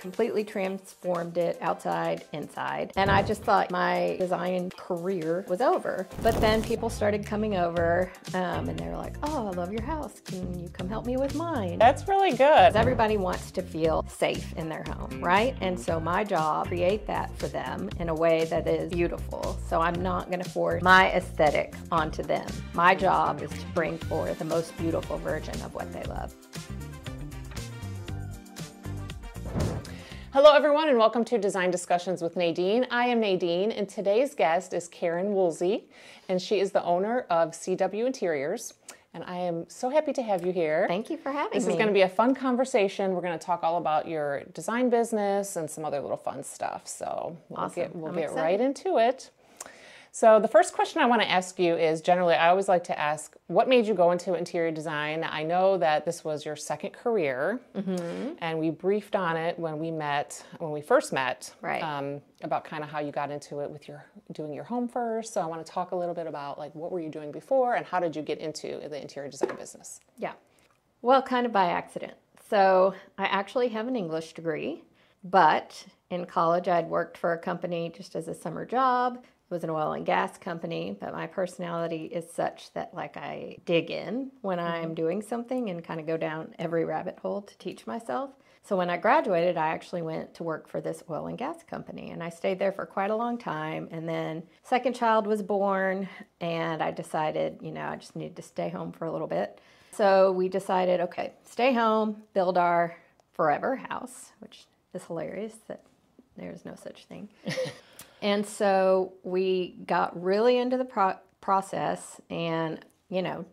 completely transformed it outside, inside. And I just thought my design career was over. But then people started coming over and they were like, oh, I love your house. Can you come help me with mine? That's really good. Everybody wants to feel safe in their home, right? And so my job, create that for them in a way that is beautiful. So I'm not gonna force my aesthetic onto them. My job is to bring forth the most beautiful version of what they love. Hello everyone and welcome to Design Discussions with Nadine. I am Nadine and today's guest is Caron Woolsey and she is the owner of CW Interiors. And I am so happy to have you here. Thank you for having me. This is going to be a fun conversation. We're going to talk all about your design business and some other little fun stuff. So we'll get right into it. So the first question I want to ask you is, generally, I always like to ask, what made you go into interior design? I know that this was your second career, and we briefed on it when we first met, right. About kind of how you got into it with doing your home first. So I want to talk a little bit about like what were you doing before, and how did you get into the interior design business? Yeah, well, kind of by accident. So I actually have an English degree, but in college I'd worked for a company just as a summer job. It was an oil and gas company, but my personality is such that like I dig in when I'm doing something and kind of go down every rabbit hole to teach myself. So when I graduated, I actually went to work for this oil and gas company, and I stayed there for quite a long time. And then second child was born, and I decided, I just needed to stay home for a little bit. So we decided, okay, stay home, build our forever house, which is hilarious that there's no such thing. And so we got really into the process and,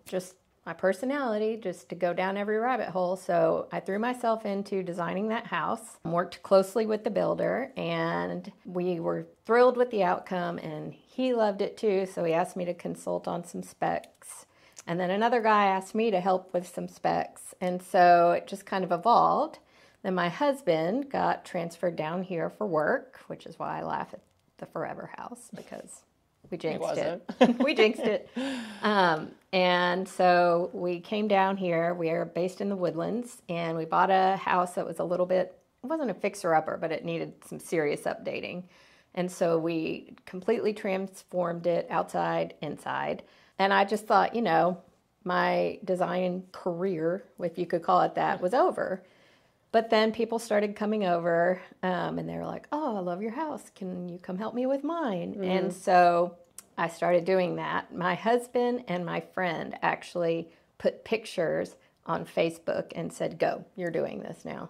just my personality, just to go down every rabbit hole. So I threw myself into designing that house, worked closely with the builder, and we were thrilled with the outcome, and he loved it too. So he asked me to consult on some specs. And then another guy asked me to help with some specs. And so it just kind of evolved. Then my husband got transferred down here for work, which is why I laugh at the forever house, because we jinxed it. We jinxed it. And so we came down here. We are based in the Woodlands, and we bought a house that was it wasn't a fixer-upper, but it needed some serious updating. And so we completely transformed it outside, inside. And I just thought, my design career, if you could call it that, was over. But then people started coming over and they were like, oh, I love your house. Can you come help me with mine? And so I started doing that. My husband and my friend actually put pictures on Facebook and said, go, you're doing this now.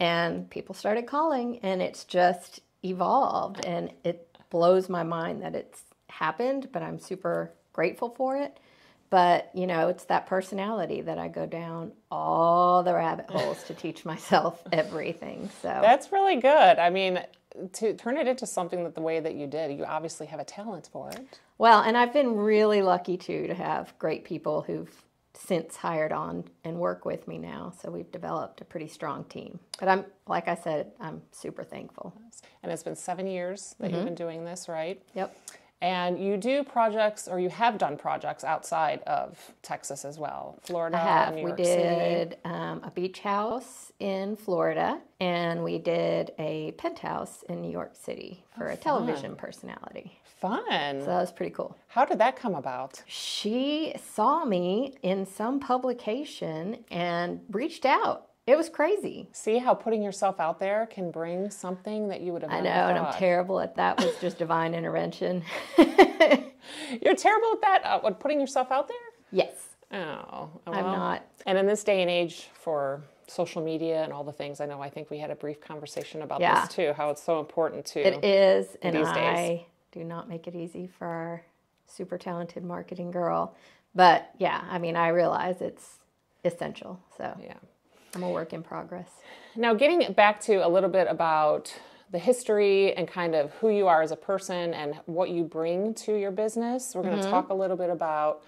And people started calling, and it's just evolved. And it blows my mind that it's happened, but I'm super grateful for it. But, it's that personality that I go down all the rabbit holes to teach myself everything. So that's really good. I mean, to turn it into something that the way that you did, you obviously have a talent for it. Well, and I've been really lucky, too, to have great people who've since hired on and work with me now. So we've developed a pretty strong team. But like I said, I'm super thankful. And it's been 7 years that you've been doing this, right? Yep. And you do projects, or you have done projects outside of Texas as well, Florida, I have. New York We did City. A beach house in Florida, and we did a penthouse in New York City for a television personality. Fun. So that was pretty cool. How did that come about? She saw me in some publication and reached out. It was crazy. See how putting yourself out there can bring something that you would have never thought. And I'm terrible at that. It was just divine intervention. You're terrible at that? At putting yourself out there? Yes. Oh. Well. I'm not. And in this day and age for social media and all the things, I think we had a brief conversation about this too, how it's so important to It is, and these days. I do not make it easy for our super talented marketing girl. But yeah, I realize it's essential. So yeah. I'm a work in progress. Now, getting back to a little bit about the history and kind of who you are as a person and what you bring to your business, we're going to talk a little bit about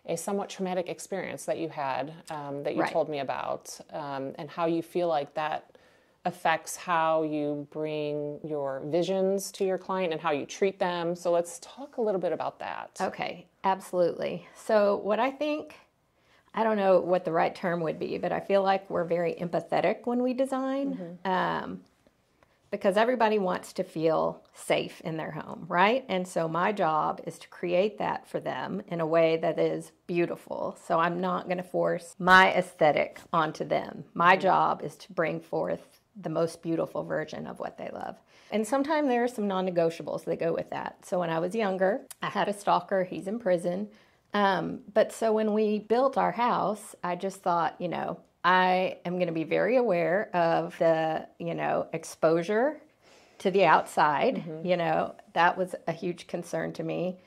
a somewhat traumatic experience that you had that you told me about and how you feel like that affects how you bring your visions to your client and how you treat them. So let's talk a little bit about that. Okay, absolutely. So what I think, I don't know what the right term would be, but I feel like we're very empathetic when we design. because everybody wants to feel safe in their home, right? And so my job is to create that for them in a way that is beautiful. So I'm not going to force my aesthetic onto them. My job is to bring forth the most beautiful version of what they love. And sometimes there are some non-negotiables that go with that. So when I was younger, I had a stalker. He's in prison. But so when we built our house, I just thought, I am going to be very aware of the, exposure to the outside. That was a huge concern to me,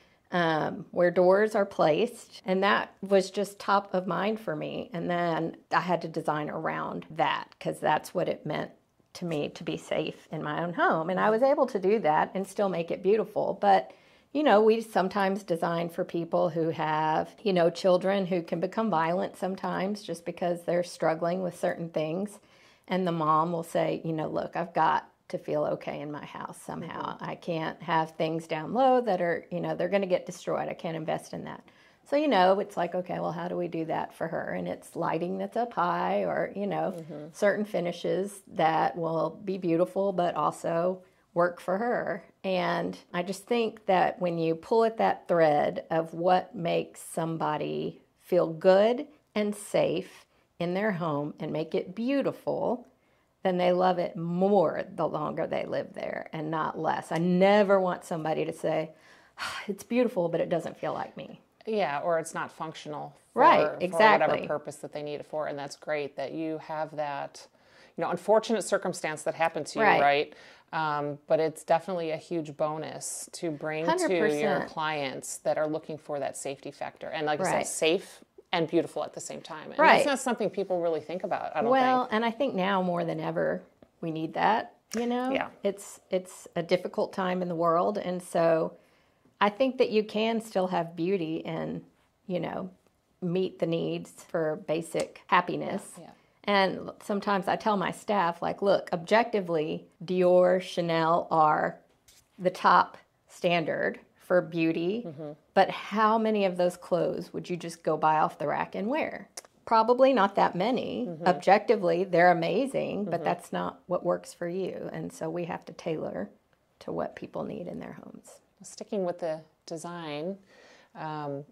where doors are placed. And that was just top of mind for me. And then I had to design around that because that's what it meant to me to be safe in my own home. And I was able to do that and still make it beautiful. But we sometimes design for people who have, children who can become violent sometimes just because they're struggling with certain things. And the mom will say, look, I've got to feel okay in my house somehow. I can't have things down low that are, they're going to get destroyed. I can't invest in that. So, it's like, okay, well, how do we do that for her? And it's lighting that's up high or, certain finishes that will be beautiful, but also work for her. And I just think that when you pull at that thread of what makes somebody feel good and safe in their home and make it beautiful, then they love it more the longer they live there and not less. I never want somebody to say, it's beautiful, but it doesn't feel like me. Yeah, or it's not functional for whatever purpose that they need it for. And that's great that you have that, unfortunate circumstance that happened to you, right? But it's definitely a huge bonus to bring 100%. To your clients that are looking for that safety factor. And like I said, safe and beautiful at the same time. And that's not something people really think about, I don't think. And I think now more than ever, we need that, Yeah. It's a difficult time in the world. And so I think that you can still have beauty and, meet the needs for basic happiness. Yeah. And sometimes I tell my staff, like, look, objectively, Dior, Chanel are the top standard for beauty. But how many of those clothes would you just go buy off the rack and wear? Probably not that many. Objectively, they're amazing, but that's not what works for you. And so we have to tailor to what people need in their homes. Sticking with the design,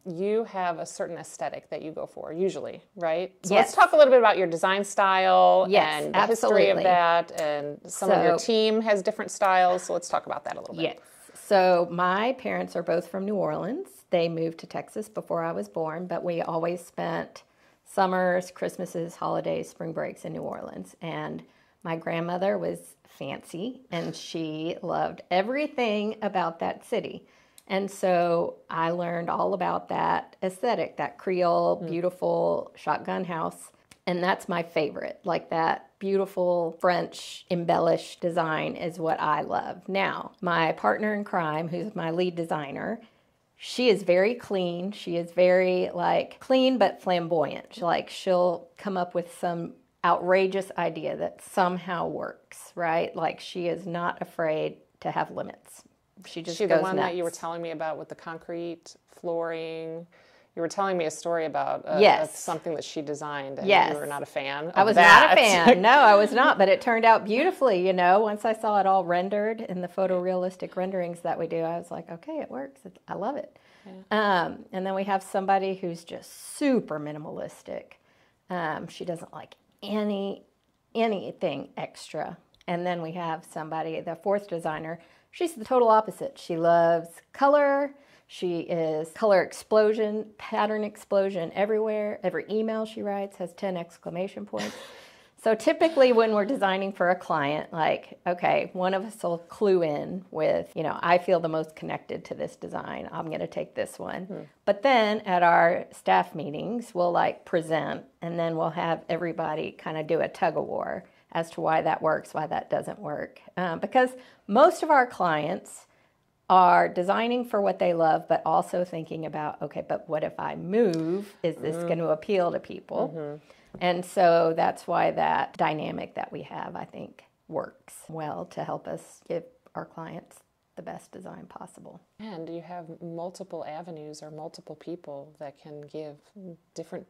you have a certain aesthetic that you go for, usually, right? So let's talk a little bit about your design style and the history of that. And some of your team has different styles, so let's talk about that a little bit. Yes. So my parents are both from New Orleans. They moved to Texas before I was born, but we always spent summers, Christmases, holidays, spring breaks in New Orleans. And my grandmother was fancy, and she loved everything about that city. And so I learned all about that aesthetic, that Creole, beautiful shotgun house. And that's my favorite. Like that beautiful French embellished design is what I love. Now, my partner in crime, who's my lead designer, she is very clean. She is very clean but flamboyant. She'll come up with some outrageous idea that somehow works, right? Like she is not afraid to have limits. She just goes the one nuts. That you were telling me about with the concrete flooring. You were telling me a story about something that she designed, and you were not a fan of I was not a fan. No, I was not, but it turned out beautifully, Once I saw it all rendered in the photorealistic renderings that we do, I was like, okay, it works. I love it. Yeah. And then we have somebody who's just super minimalistic. She doesn't like anything extra. And then we have somebody, the fourth designer, she's the total opposite. She loves color. She is color explosion, pattern explosion everywhere. Every email she writes has 10 exclamation points. So typically when we're designing for a client, okay, one of us will clue in with, I feel the most connected to this design. I'm going to take this one. But then at our staff meetings, we'll present, and then we'll have everybody kind of do a tug of war as to why that works, why that doesn't work. Because most of our clients are designing for what they love, but also thinking about, okay, but what if I move? Is this going to appeal to people? And so that's why that dynamic that we have, I think, works well to help us give our clients the best design possible. And you have multiple avenues or multiple people that can give different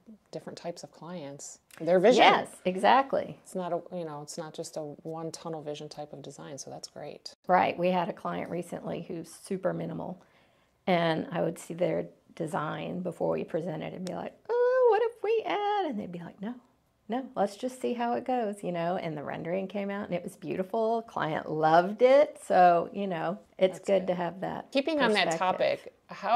types of clients their vision. Yes, exactly. It's not it's not just a one tunnel vision type of design, so that's great. Right. We had a client recently who's super minimal, and I would see their design before we presented and be like, oh, what if we add? And they'd be like, no, let's just see how it goes, and the rendering came out and it was beautiful. Client loved it. So, it's good to have that. Keeping on that topic,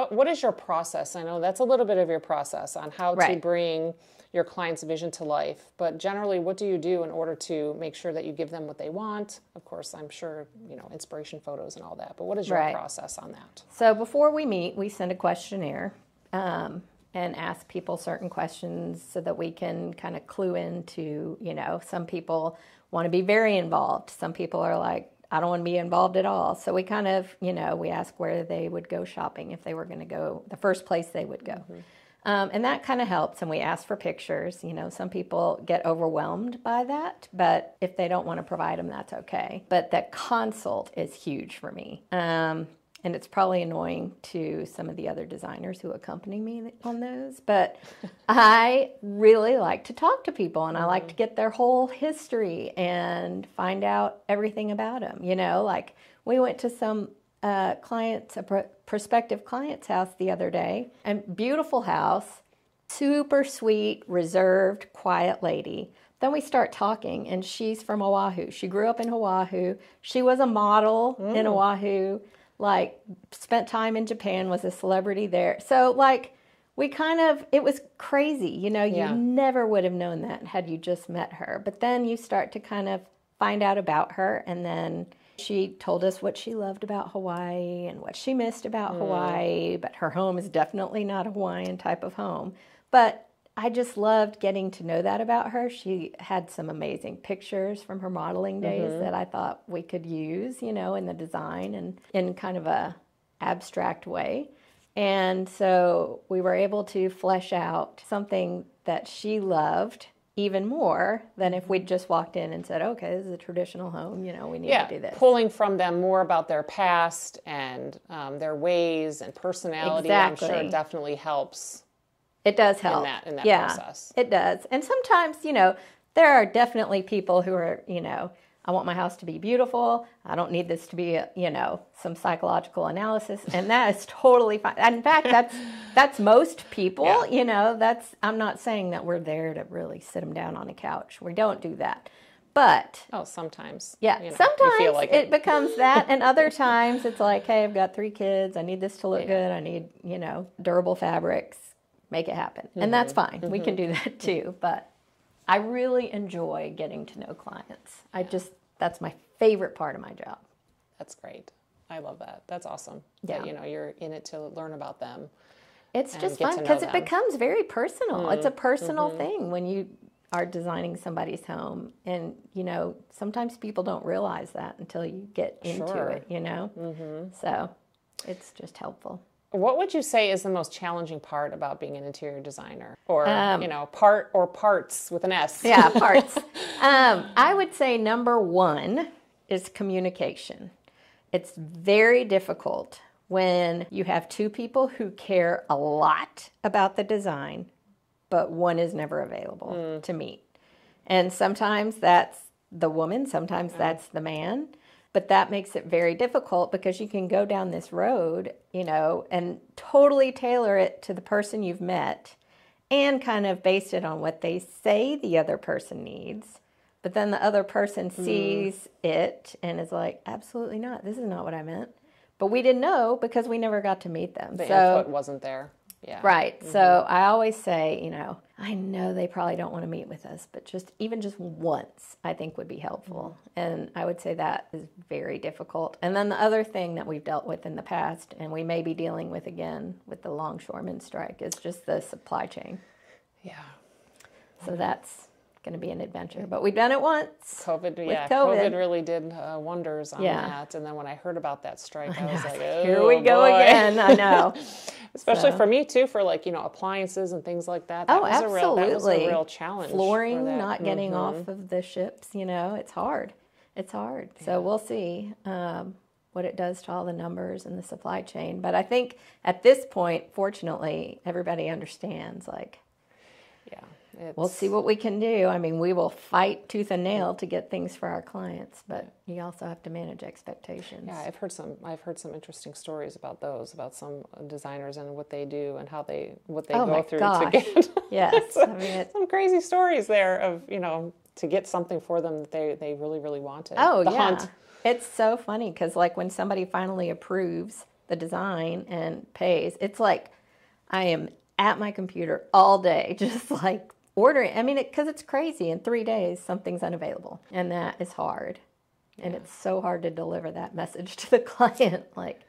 what is your process? I know that's a little bit of your process on how to bring your client's vision to life, but generally, what do you do in order to make sure that you give them what they want? Of course, I'm sure, inspiration photos and all that, but what is your process on that? So before we meet, we send a questionnaire and ask people certain questions so that we can kind of clue into, some people want to be very involved. Some people are like, I don't want to be involved at all. So we kind of, we ask where they would go shopping if they were going to go, the first place they would go. Mm-hmm. And that kind of helps, and we ask for pictures. Some people get overwhelmed by that, but if they don't want to provide them, that's okay. But that consult is huge for me. And it's probably annoying to some of the other designers who accompany me on those, but I really like to talk to people, and I like to get their whole history and find out everything about them. Like we went to some prospective client's house the other day, and beautiful house, super sweet, reserved, quiet lady. Then we start talking, and she's from Oahu. She grew up in Oahu. She was a model in Oahu, spent time in Japan, was a celebrity there. So, it was crazy. You never would have known that had you just met her. But then you start to kind of find out about her, and then she told us what she loved about Hawaii and what she missed about Hawaii, but her home is definitely not a Hawaiian type of home. But I just loved getting to know that about her. She had some amazing pictures from her modeling days that I thought we could use, in the design and in kind of a abstract way. And so we were able to flesh out something that she loved even more than if we'd just walked in and said, okay, this is a traditional home, we need to do this. Pulling from them more about their past and their ways and personality, exactly. I'm sure it definitely helps. It does help. In that process. It does. And sometimes, there are definitely people who are, I want my house to be beautiful. I don't need this to be, some psychological analysis. And that is totally fine. In fact, that's most people, I'm not saying that we're there to really sit them down on a couch. We don't do that. But sometimes. Yeah, sometimes feel like it becomes that. And other times it's like, hey, I've got 3 kids. I need this to look good. I need, durable fabrics. Make it happen. And that's fine. We can do that too. But I really enjoy getting to know clients. That's my favorite part of my job. That's great. I love that. That's awesome. Yeah. That, you're in it to learn about them. It's just fun because it becomes very personal. It's a personal thing when you are designing somebody's home. And, sometimes people don't realize that until you get into it, So it's just helpful. What would you say is the most challenging part about being an interior designer? Or, parts with an S? Yeah, parts. I would say number 1 is communication. It's very difficult when you have 2 people who care a lot about the design, but one is never available to meet. And sometimes that's the woman, sometimes that's the man. But that makes it very difficult because you can go down this road, and totally tailor it to the person you've met and kind of base it on what they say the other person needs. But then the other person sees it and is like, absolutely not. This is not what I meant. But we didn't know because we never got to meet them. The input wasn't there. Yeah. Right. So I always say, I know they probably don't want to meet with us, but even just once, I think would be helpful. And I would say that is very difficult. And then the other thing that we've dealt with in the past, and we may be dealing with again with the longshoremen strike, is just the supply chain. So that's going to be an adventure. But we've done it once. COVID really did wonders on that. And then when I heard about that strike, I was like, oh, here we go again. I know. Especially for me too, for appliances and things like that. That was a real challenge. Flooring not getting off of the ships, it's hard. It's hard. So we'll see. what it does to all the numbers and the supply chain. But I think at this point, fortunately, everybody understands, like, we'll see what we can do. I mean, we will fight tooth and nail to get things for our clients, but you also have to manage expectations. Yeah, I've heard some interesting stories about some designers and what they do and what they go through to get. Yes. I mean, some crazy stories there of, to get something for them that they really, really wanted. Oh, the yeah. hunt. It's so funny because, like, when somebody finally approves the design and pays, it's like I am at my computer all day, just like ordering. I mean, because it's crazy. In 3 days, something's unavailable, and that is hard. And it's so hard to deliver that message to the client. Like,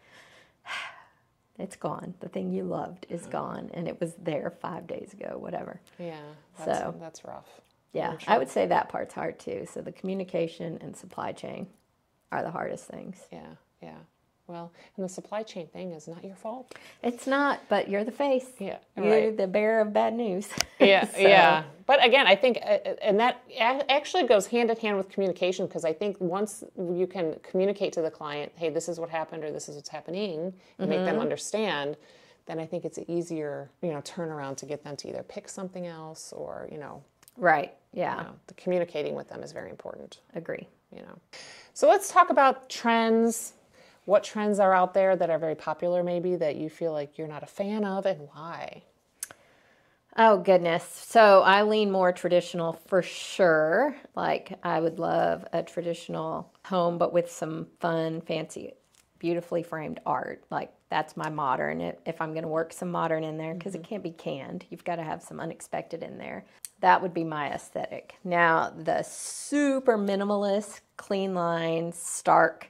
it's gone. The thing you loved is gone, and it was there 5 days ago, whatever. Yeah, that's rough. Yeah, sure. I would say that part's hard too. So the communication and supply chain are the hardest things. Yeah. Well, and the supply chain thing is not your fault. It's not, but you're the face. Yeah, you're the bearer of bad news. Yeah, yeah. But again, I think, and that actually goes hand in hand with communication, because I think once you can communicate to the client, hey, this is what happened or this is what's happening, and make them understand, then I think it's an easier, turnaround to get them to either pick something else or, Right. Yeah. The communicating with them is very important. Agree. So let's talk about trends. What trends are out there that are very popular, maybe, that you feel like you're not a fan of, and why? Oh, goodness. So I lean more traditional for sure. Like, I would love a traditional home, but with some fun, fancy, beautifully framed art. Like, that's my modern. If I'm going to work some modern in there, because it can't be canned. You've got to have some unexpected in there. That would be my aesthetic. Now, the super minimalist, clean lines, stark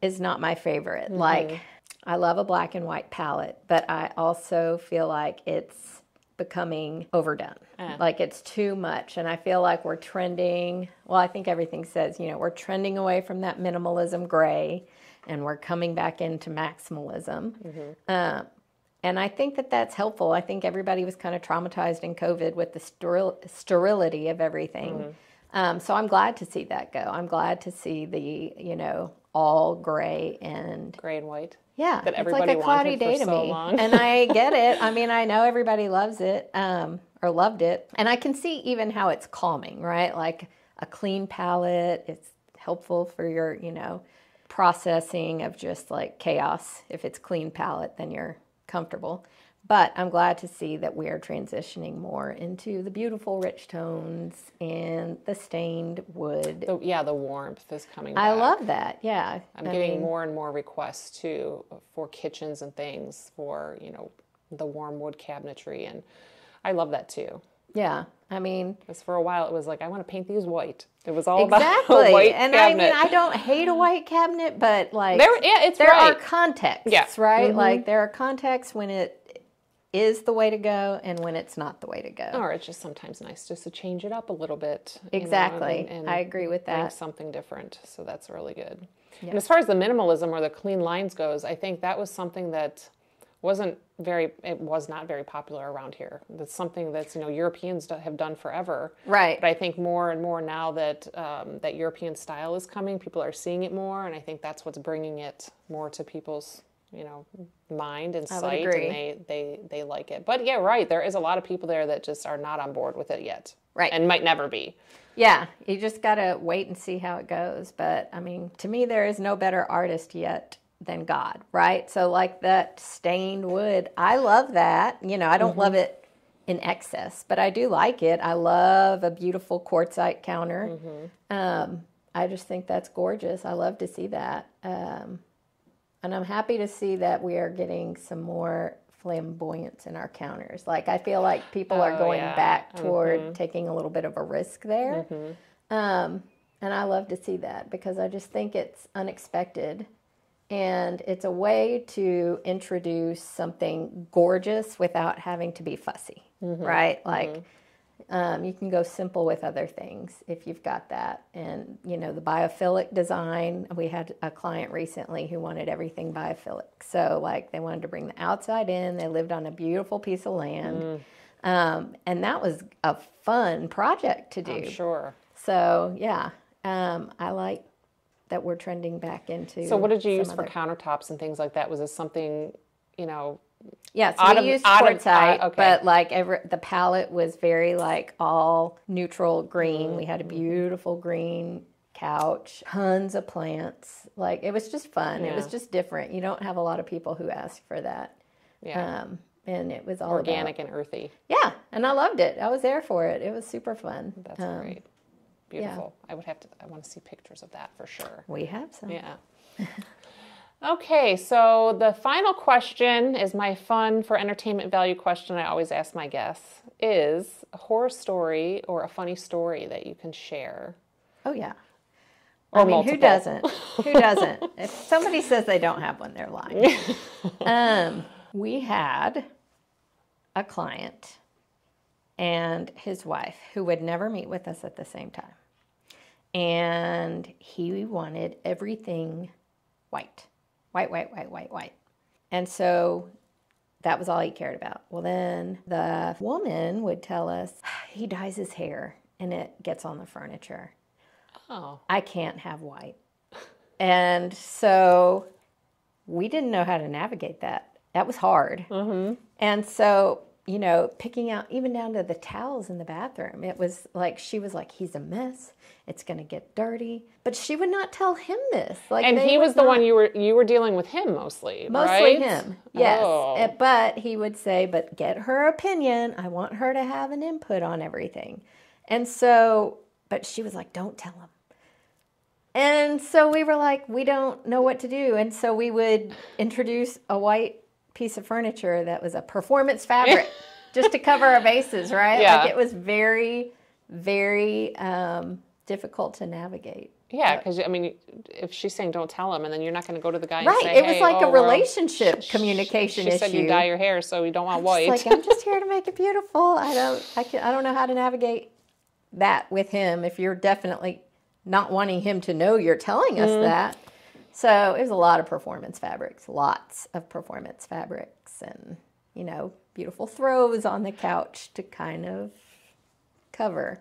is not my favorite. Like, I love a black and white palette, but I also feel like it's becoming overdone. Like, it's too much. And I feel like we're trending, well, I think everything says, we're trending away from that minimalism gray, and we're coming back into maximalism. And I think that that's helpful. I think everybody was kind of traumatized in COVID with the sterility of everything. So I'm glad to see that go. I'm glad to see the, all gray and white. Yeah, that it's like a cloudy day to me. And I get it. I mean, I know everybody loves it or loved it. And I can see even how it's calming, right? Like a clean palette, it's helpful for your, processing of just like chaos. If it's clean palette, then you're comfortable. But I'm glad to see that we are transitioning more into the beautiful rich tones and the stained wood. The warmth is coming back. I love that, yeah. I'm getting more and more requests, too, for kitchens and things for, the warm wood cabinetry. And I love that, too. Yeah, I mean... Because for a while, it was like, I want to paint these white. It was all about a white and cabinet. I don't hate a white cabinet, but, like... There are contexts, right? Like, there are contexts when it is the way to go and when it's not the way to go. Or it's just sometimes nice just to change it up a little bit. Exactly. And I agree with that. Bring something different. So that's really good. Yep. And as far as the minimalism or the clean lines goes, I think that was something that was not very popular around here. That's something that's, Europeans have done forever. Right. But I think more and more now that that European style is coming, people are seeing it more. And I think that's what's bringing it more to people's mind and sight, and they like it. But yeah, right, there is a lot of people there that just are not on board with it yet, right, and might never be. Yeah, you just gotta wait and see how it goes. But I mean, to me, there is no better artist yet than God, right? So like that stained wood, I love that. I don't love it in excess, but I do like it. I love a beautiful quartzite counter. I just think that's gorgeous. I love to see that. And I'm happy to see that we are getting some more flamboyance in our counters. Like, I feel like people are going back toward taking a little bit of a risk there. And I love to see that because I just think it's unexpected. And it's a way to introduce something gorgeous without having to be fussy, right? Like, you can go simple with other things if you've got that. And, the biophilic design, we had a client recently who wanted everything biophilic. So, like, they wanted to bring the outside in. They lived on a beautiful piece of land. And that was a fun project to do. I'm sure. So, yeah, I like that we're trending back into. So what did you use for countertops and things like that? Was this something, Yeah, so we used quartzite, okay. but like the palette was very like all neutral green. We had a beautiful green couch, tons of plants. Like it was just fun. Yeah. It was just different. You don't have a lot of people who ask for that. Yeah. And it was all organic and earthy. Yeah, and I loved it. I was there for it. It was super fun. That's great. Beautiful. Yeah. I want to see pictures of that for sure. We have some. Yeah. Okay, so the final question is my fun for entertainment value question I always ask my guests is a horror story or a funny story that you can share. Oh, yeah. Or multiple. Who doesn't? Who doesn't? If somebody says they don't have one, they're lying. We had a client and his wife who would never meet with us at the same time. And he wanted everything white. White. And so that was all he cared about. Well, then the woman would tell us, he dyes his hair and it gets on the furniture. Oh. I can't have white. And so we didn't know how to navigate that. That was hard. Mm-hmm. And so, picking out, even down to the towels in the bathroom, it was like, she was like, he's a mess. It's going to get dirty. But she would not tell him this. And he was the one you were dealing with him mostly, Mostly right? him, yes. Oh. But he would say, but get her opinion. I want her to have an input on everything. And so, but she was like, don't tell him. And so we were like, we don't know what to do. And so we would introduce a white piece of furniture that was a performance fabric just to cover our bases, right? Yeah. Like it was very, very difficult to navigate. Yeah, because if she's saying don't tell him, and then you're not going to go to the guy and say, right? It was like a relationship communication issue. She said you dye your hair, so we don't want white. Like, I'm just here to make it beautiful. I don't know how to navigate that with him if you're definitely not wanting him to know you're telling us that. So it was a lot of performance fabrics, lots of performance fabrics, and beautiful throws on the couch to kind of cover.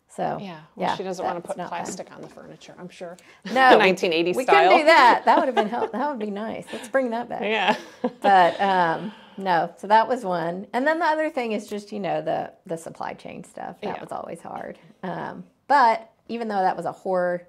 So yeah, she doesn't want to put plastic on the furniture, I'm sure. No, 1980s we style. couldn't do that. That would have been that would be nice. Let's bring that back. Yeah. But no, so that was one, and then the other thing is just the supply chain stuff. That was always hard. But even though that was a horror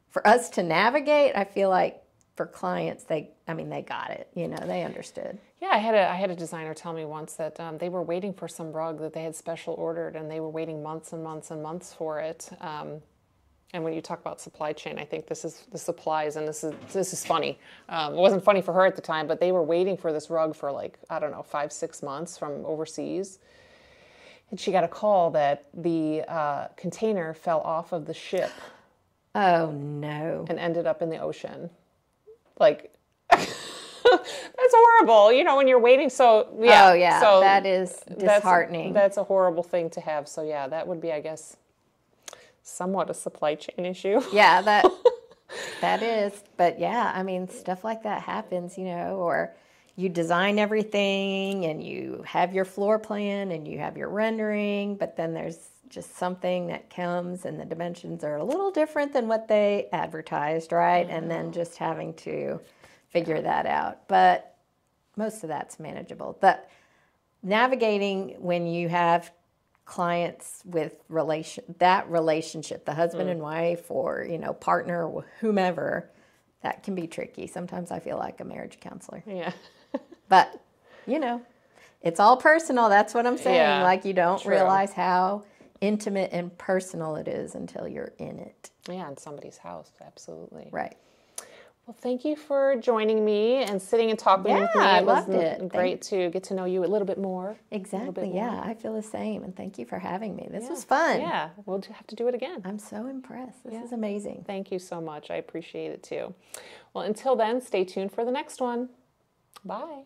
for us to navigate, I feel like for clients, they got it. They understood. Yeah, I had a designer tell me once that they were waiting for some rug that they had special ordered, and they were waiting months and months and months for it. And when you talk about supply chain, I think this is the supplies, and this is funny. It wasn't funny for her at the time, but they were waiting for this rug for 5-6 months from overseas. And she got a call that the container fell off of the ship. Oh, no. And ended up in the ocean. That's horrible. When you're waiting. So, yeah. Oh, yeah. So that is disheartening. That's a horrible thing to have. So, yeah, that would be, I guess, somewhat a supply chain issue. Yeah, that is. But, yeah, stuff like that happens, or you design everything and you have your floor plan and you have your rendering, but then there's just something that comes and the dimensions are a little different than what they advertised, right? And then just having to figure that out. But most of that's manageable. But navigating when you have clients with that relationship, the husband and wife or, partner or whomever, that can be tricky. Sometimes I feel like a marriage counselor. Yeah. But, it's all personal. That's what I'm saying. Yeah, you don't realize how intimate and personal it is until you're in it. Yeah, in somebody's house. Absolutely. Right. Well, thank you for joining me and sitting and talking with me. I loved it. Great to get to know you a little bit more. Exactly. I feel the same. And thank you for having me. This was fun. Yeah, we'll have to do it again. I'm so impressed. This is amazing. Thank you so much. I appreciate it too. Well, until then, stay tuned for the next one. Bye.